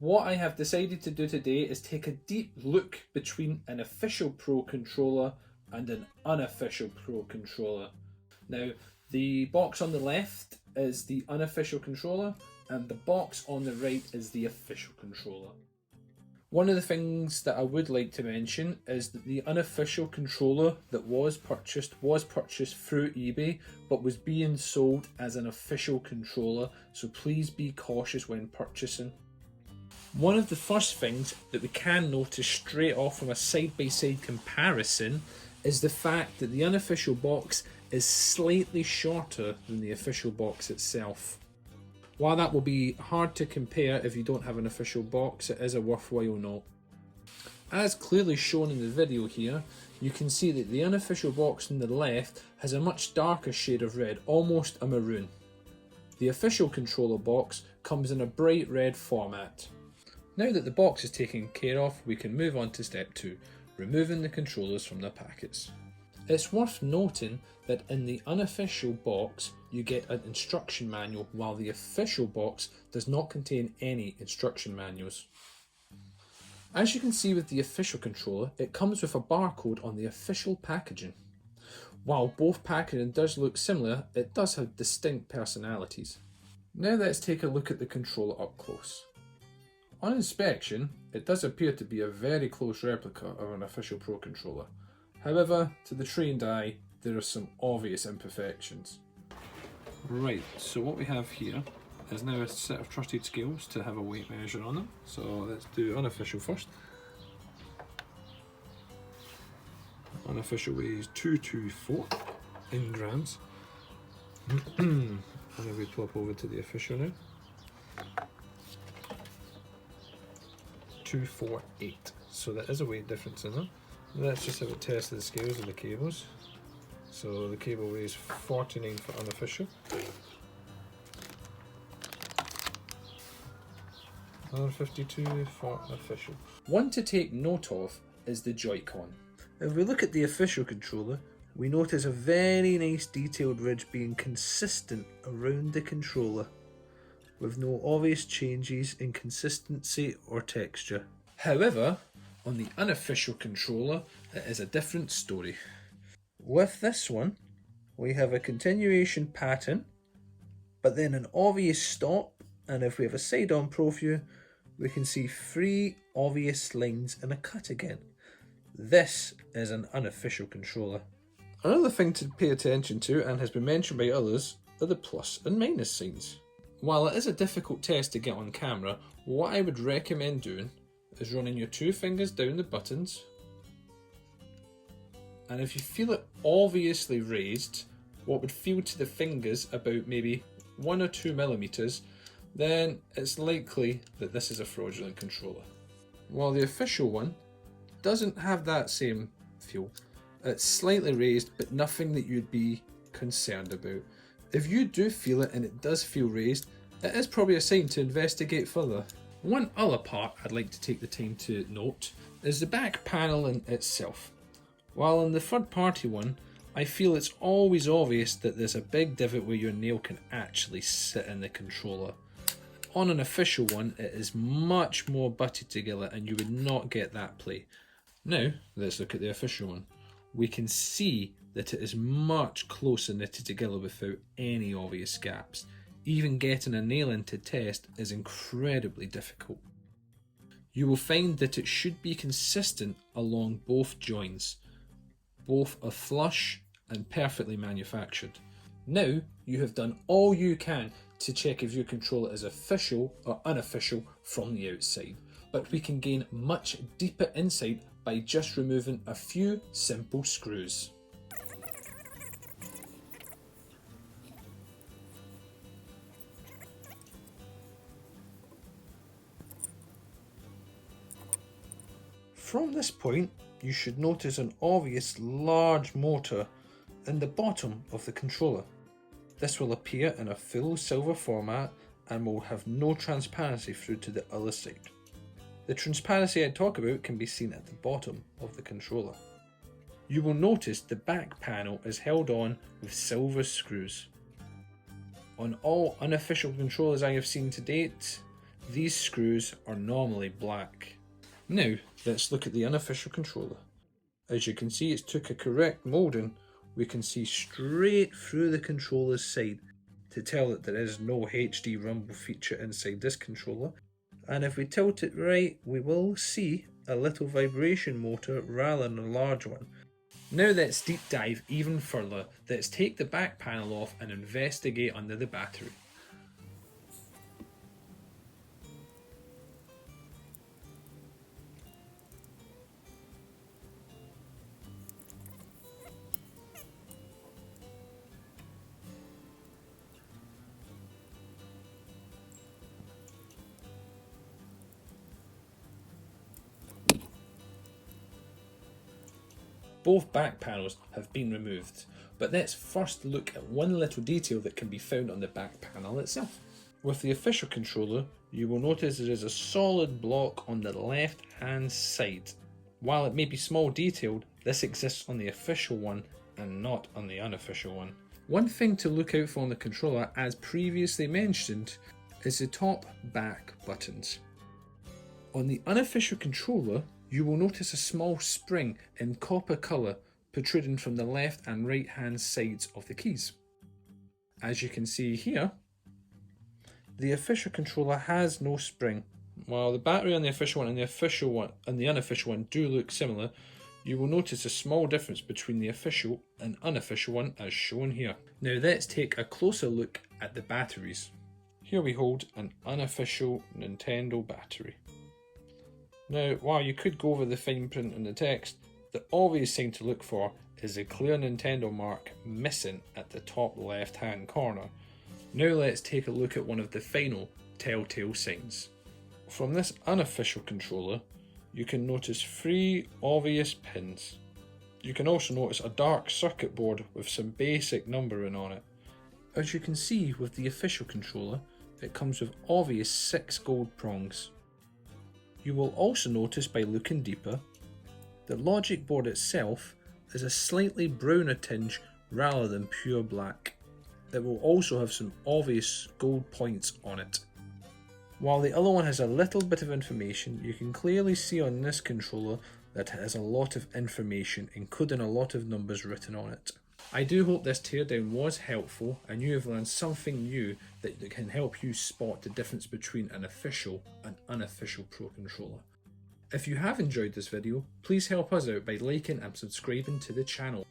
What I have decided to do today is take a deep look between an official Pro controller and an unofficial Pro controller. Now, the box on the left is the unofficial controller and the box on the right is the official controller. One of the things that I would like to mention is that the unofficial controller that was purchased through eBay but was being sold as an official controller, so please be cautious when purchasing. One of the first things that we can notice straight off from a side-by-side comparison is the fact that the unofficial box is slightly shorter than the official box itself. While that will be hard to compare if you don't have an official box, it is a worthwhile note. As clearly shown in the video here, you can see that the unofficial box on the left has a much darker shade of red, almost a maroon. The official controller box comes in a bright red format. Now that the box is taken care of, we can move on to step 2, removing the controllers from their packets. It's worth noting that in the unofficial box you get an instruction manual, while the official box does not contain any instruction manuals. As you can see with the official controller, it comes with a barcode on the official packaging. While both packaging does look similar, it does have distinct personalities. Now let's take a look at the controller up close. On inspection, it does appear to be a very close replica of an official Pro controller. However, to the trained eye, there are some obvious imperfections. Right, so what we have here is now a set of trusted scales to have a weight measure on them. So let's do unofficial first. Unofficial weighs 224 in grams. And then we flip over to the official now. 248. So there is a weight difference in them. Let's just have a test of the scales of the cables. So the cable weighs 49 for unofficial. 152 for official. One to take note of is the Joy-Con. If we look at the official controller, we notice a very nice detailed ridge being consistent around the controller, with no obvious changes in consistency or texture. However, on the unofficial controller, it is a different story. With this one, we have a continuation pattern, but then an obvious stop, and if we have a side-on pro view, we can see 3 obvious lines and a cut again. This is an unofficial controller. Another thing to pay attention to, and has been mentioned by others, are the plus and minus signs. While it is a difficult test to get on camera, what I would recommend doing is running your 2 fingers down the buttons, and if you feel it obviously raised, what would feel to the fingers about maybe 1 or 2 millimeters, then it's likely that this is a fraudulent controller. While the official one doesn't have that same feel. It's slightly raised, but nothing that you'd be concerned about. If you do feel it and it does feel raised, it is probably a sign to investigate further. One other part I'd like to take the time to note is the back panel in itself. While on the third party one, I feel it's always obvious that there's a big divot where your nail can actually sit in the controller. On an official one, it is much more butted together and you would not get that play. Now, let's look at the official one. We can see that it is much closer knitted together without any obvious gaps. Even getting a nail in to test is incredibly difficult. You will find that it should be consistent along both joins. Both are flush and perfectly manufactured. Now you have done all you can to check if your controller is official or unofficial from the outside, but we can gain much deeper insight by just removing a few simple screws. From this point, you should notice an obvious large motor in the bottom of the controller. This will appear in a full silver format and will have no transparency through to the other side. The transparency I talk about can be seen at the bottom of the controller. You will notice the back panel is held on with silver screws. On all unofficial controllers I have seen to date, These screws are normally black. Now, let's look at the unofficial controller. As you can see, it's took a correct moulding. We can see straight through the controller's side to tell that there is no HD rumble feature inside this controller. And if we tilt it right, we will see a little vibration motor rather than a large one. Now let's deep dive even further. Let's take the back panel off and investigate under the battery. Both back panels have been removed, but let's first look at one little detail that can be found on the back panel itself. With the official controller, you will notice there is a solid block on the left hand side. While it may be small detailed, this exists on the official one and not on the unofficial one. One thing to look out for on the controller, as previously mentioned, is the top back buttons. On the unofficial controller, you will notice a small spring in copper colour protruding from the left and right hand sides of the keys. As you can see here, the official controller has no spring. While the battery on the official one and the unofficial one do look similar, you will notice a small difference between the official and unofficial one as shown here. Now let's take a closer look at the batteries. Here we hold an unofficial Nintendo battery. Now, while you could go over the fine print and the text, the obvious thing to look for is the clear Nintendo mark missing at the top left hand corner. Now let's take a look at one of the final telltale signs. From this unofficial controller, you can notice 3 obvious pins. You can also notice a dark circuit board with some basic numbering on it. As you can see with the official controller, it comes with obvious 6 gold prongs. You will also notice by looking deeper, the logic board itself is a slightly browner tinge rather than pure black. It will also have some obvious gold points on it. While the other one has a little bit of information, you can clearly see on this controller that it has a lot of information, including a lot of numbers written on it. I do hope this teardown was helpful and you have learned something new that can help you spot the difference between an official and unofficial Pro Controller. If you have enjoyed this video, please help us out by liking and subscribing to the channel.